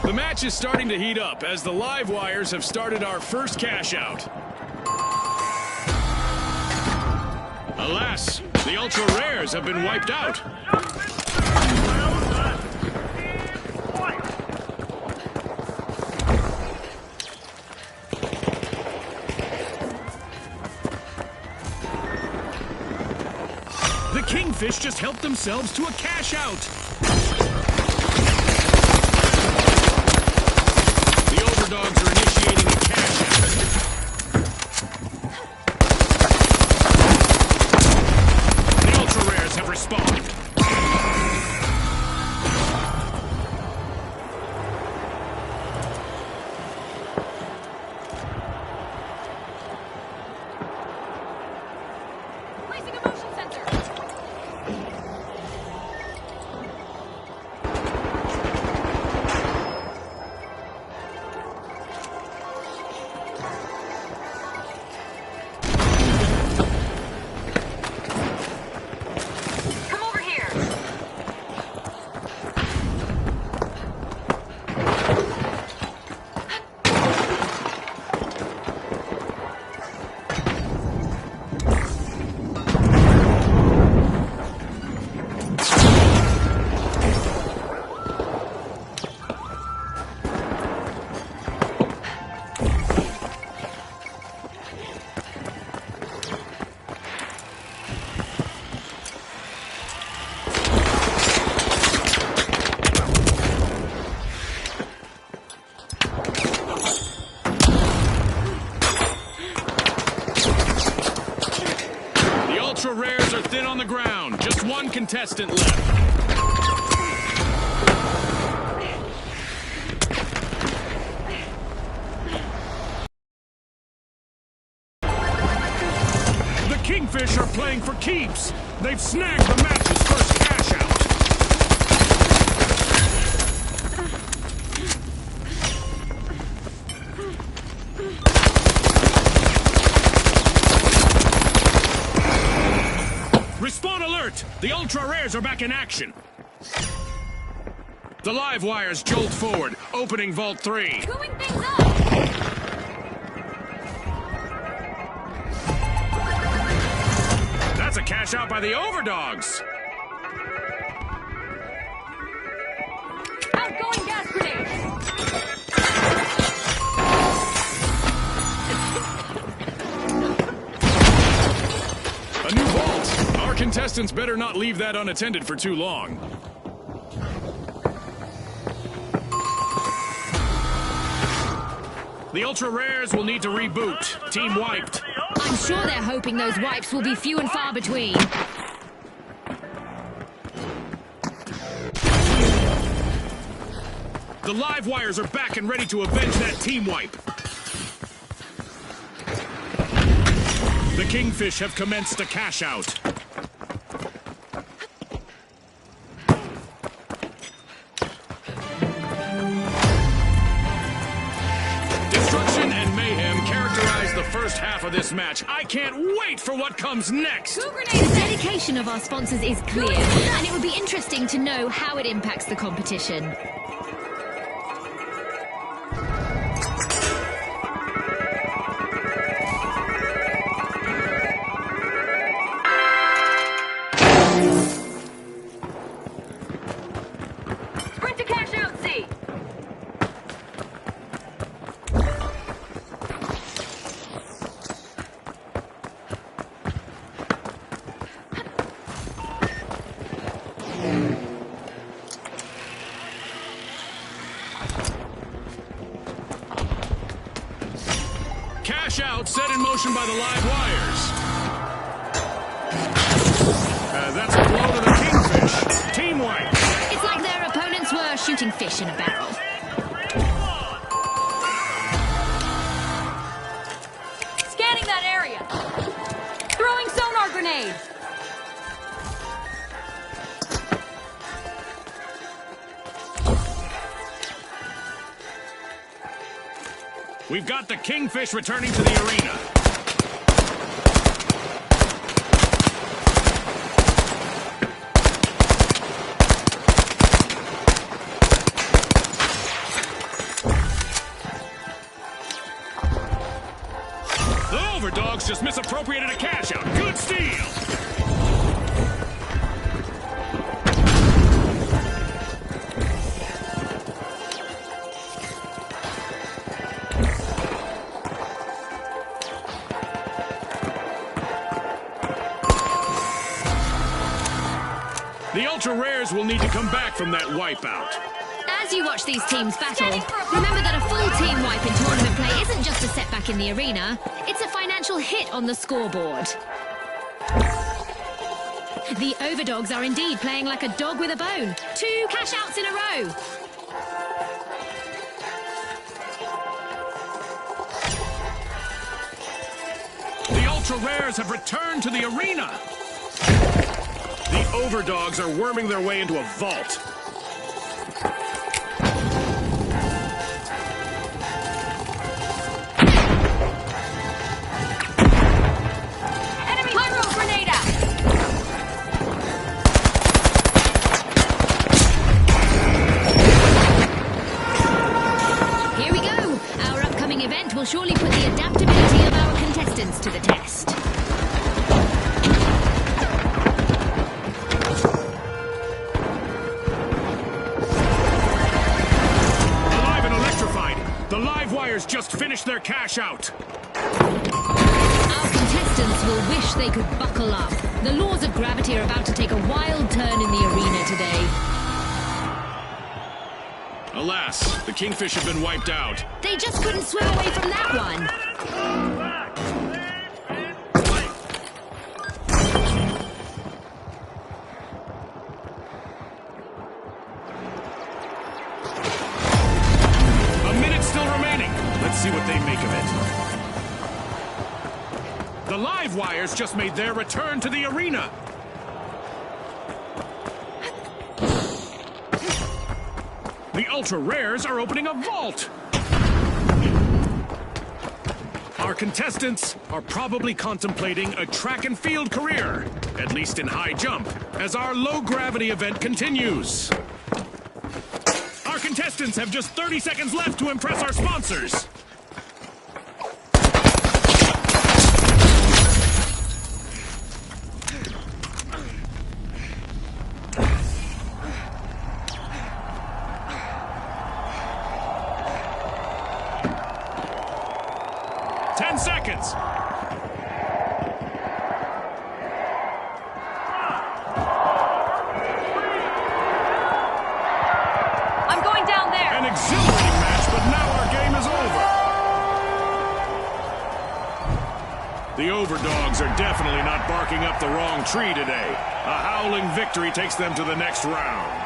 The match is starting to heat up as the Live Wires have started our first cash out. Alas, the Ultra Rares have been wiped out. The Kingfish just helped themselves to a cash out. The Overdogs are initiating a cash out. The Ultra Rares have respawned. Placing a motion sensor. Come over here. The Ultra Rares are thin on the ground. Just one contestant left. The Kingfish are playing for keeps. They've snagged the match's first cash out. Respawn alert! The Ultra Rares are back in action. The Live Wires jolt forward, opening Vault 3. Cooling things up. That's a cash out by the Overdogs. Outgoing gas grenade. A new vault. Our contestants better not leave that unattended for too long. The Ultra Rares will need to reboot. Team wiped. I'm sure they're hoping those wipes will be few and far between. The Live Wires are back and ready to avenge that team wipe. The Kingfish have commenced a cash out. Destruction and mayhem characterize the first half of this match. I can't wait for what comes next. The dedication of our sponsors is clear, and it would be interesting to know how it impacts the competition. Sprint to cash out, Z! Cash out set in motion by the live wires. That's a blow to the Kingfish. Team wipe. It's like their opponents were shooting fish in a barrel. Scanning that area! Throwing sonar grenade! We've got the Kingfish returning to the arena. The Overdogs just misappropriated a cash out. Good steal. The Ultra Rares will need to come back from that wipeout. As you watch these teams battle, remember that a full team wipe in tournament play isn't just a setback in the arena, it's a financial hit on the scoreboard. The Overdogs are indeed playing like a dog with a bone. 2 cash outs in a row. The Ultra Rares have returned to the arena. The Overdogs are worming their way into a vault. Enemy pyro grenade out! Here we go. Our upcoming event will surely put the adaptability of our contestants to the test. Alive and electrified, the live wires just finished their cash out. Our contestants will wish they could buckle up. The laws of gravity are about to take a wild turn in the arena today. Alas, the Kingfish have been wiped out. They just couldn't swim away from that one. 1 minute still remaining. Let's see what they make of it. The live wires just made their return to the arena. The Ultra Rares are opening a vault. Our contestants are probably contemplating a track and field career, at least in high jump, as our low gravity event continues. Our contestants have just 30 seconds left to impress our sponsors. Seconds. I'm going down there! An exhilarating match, but now our game is over. The Overdogs are definitely not barking up the wrong tree today. A howling victory takes them to the next round.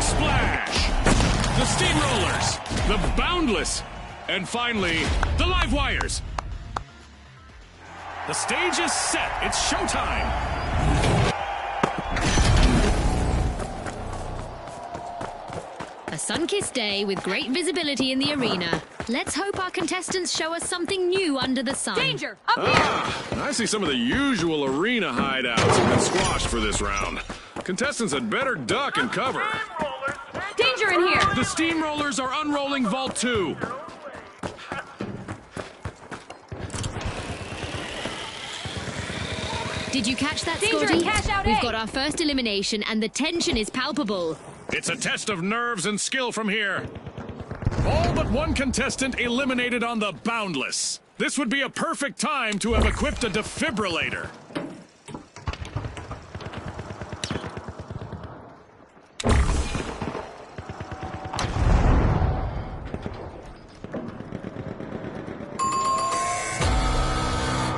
splash. The steamrollers, the boundless, and finally, the live wires. The stage is set. It's showtime. A sun-kissed day with great visibility in the arena. Let's hope our contestants show us something new under the sun. Danger! Up here! I see some of the usual arena hideouts have been squashed for this round. Contestants had better duck and cover. Danger in here! The steamrollers are unrolling Vault 2. Did you catch that, Danger, Scotty? cash out We've A. got our first elimination and the tension is palpable. It's a test of nerves and skill from here. All but one contestant eliminated on the boundless. This would be a perfect time to have equipped a defibrillator.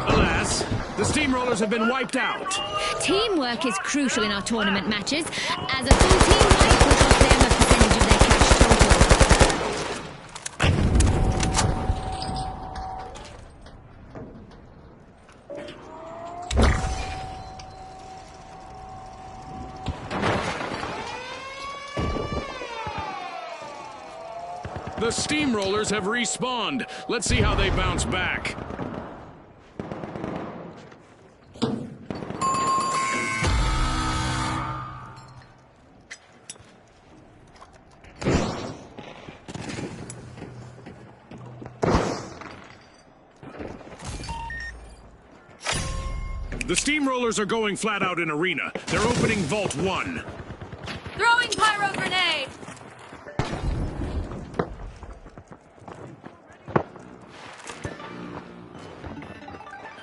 Alas, the steamrollers have been wiped out. Teamwork is crucial in our tournament matches, as a full team wipe will cost them a percentage of their cash total. The steamrollers have respawned. Let's see how they bounce back. The steamrollers are going flat out in arena. They're opening Vault 1. Throwing pyro grenade!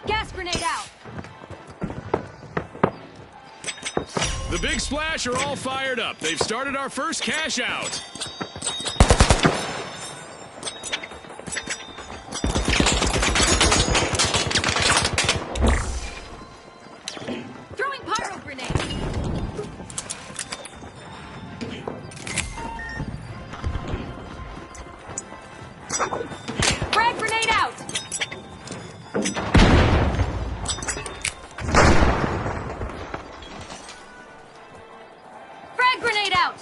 Gas grenade out! The Big Splash are all fired up. They've started our first cash out. Throwing pyro grenade! Frag grenade out! Frag grenade out!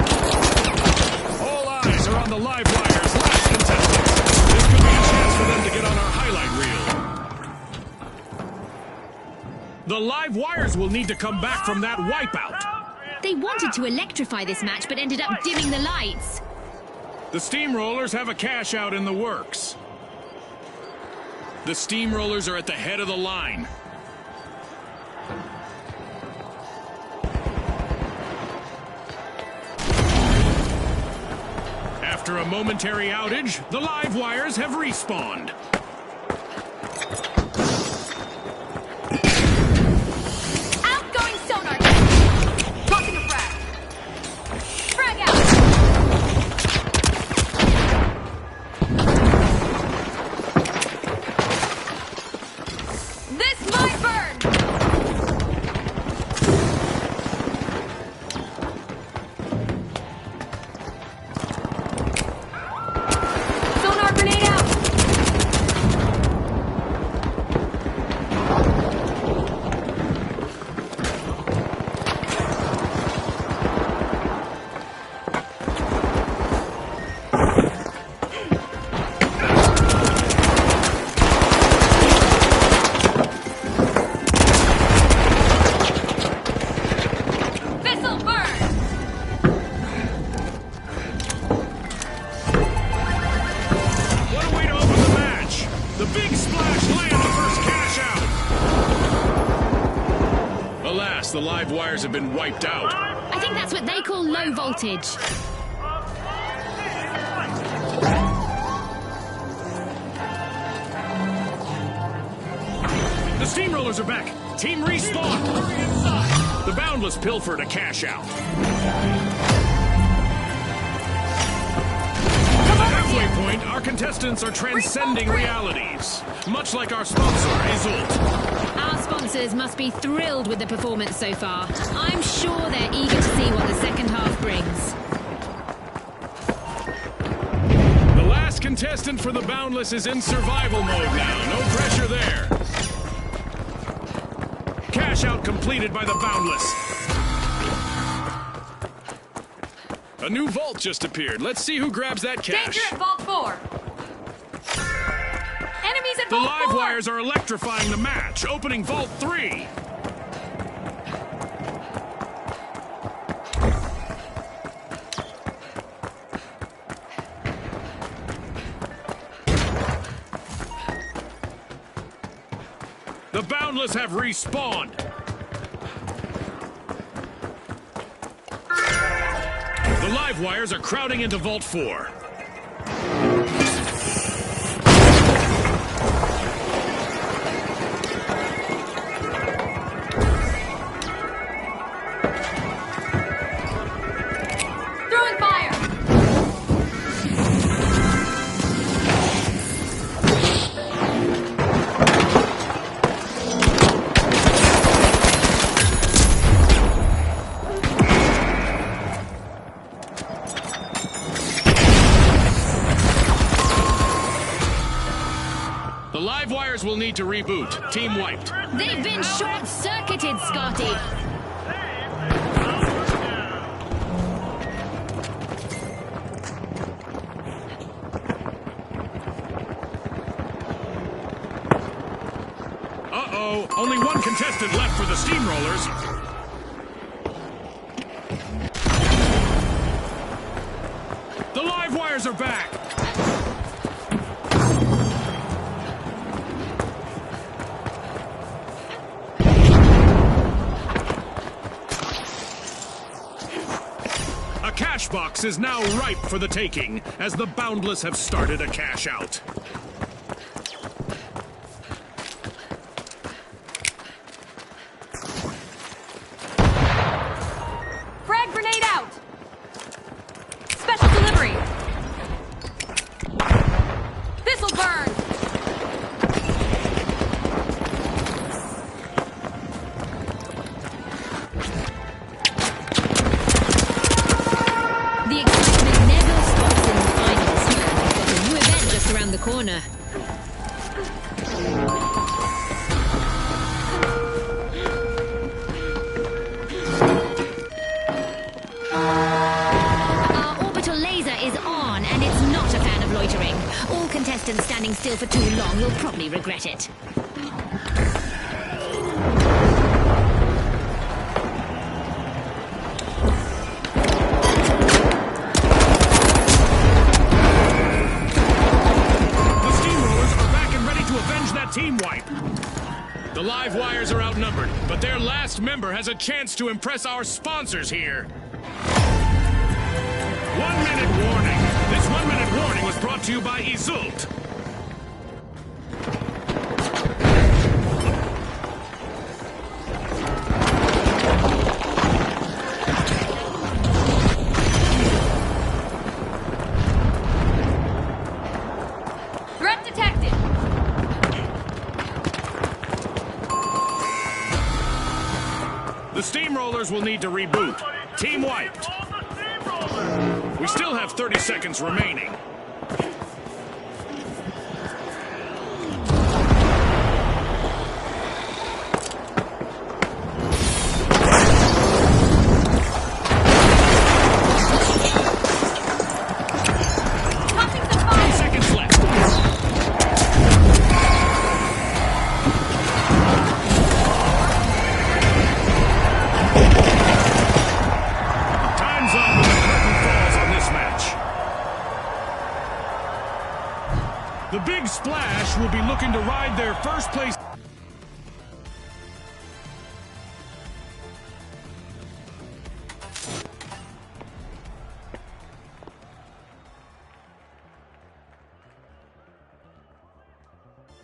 All eyes are on the live wires. Last contestants. This could be a chance for them to get on our highlight reel. The live wires will need to come back from that wipeout. They wanted to electrify this match, but ended up dimming the lights. The steamrollers have a cash out in the works. The steamrollers are at the head of the line. After a momentary outage, the live wires have respawned. Outgoing sonar! Tossing a frag! Frag out! This might burn! Sonar grenade out! This'll burn! What a way to open the match! The Big Splash land the first cash out! Alas, the live wires have been wiped out. I think that's what they call low voltage. The steamrollers are back. Team respawn. The boundless pilfered a cash out. At the halfway point, our contestants are transcending realities. Much like our sponsor, Azult. Our sponsors must be thrilled with the performance so far. I'm sure they're eager to see what the second half brings. contestant for the Boundless is in survival mode now. No pressure there. Cash out completed by the Boundless. A new vault just appeared. Let's see who grabs that cash. Danger at Vault 4. Enemies at The Vault live 4. wires are electrifying the match, opening Vault 3. The Boundless have respawned. The live wires are crowding into Vault 4. Throwing fire. The live wires will need to reboot. Team wiped. They've been short-circuited, Scotty. Uh-oh, only one contestant left for the Steamrollers. The live wires are back. A cash box is now ripe for the taking, as the Boundless have started a cash out. Frag grenade out. Special delivery. This'll burn. The excitement never stops in the finals. There's a new event just around the corner. Our orbital laser is on, and it's not a fan of loitering. All contestants standing still for too long will probably regret it. The Steamrollers are back and ready to avenge that team wipe. The live wires are outnumbered, but their last member has a chance to impress our sponsors here. 1 minute warning. This 1 minute warning was brought to you by Isolt. Threat detected. The Steamrollers will need to reboot. Team wiped. We still have 30 seconds remaining. Tossing some 10 fire. seconds left. Time's up and the curtain falls on this match. The Big Splash will be looking to ride their first place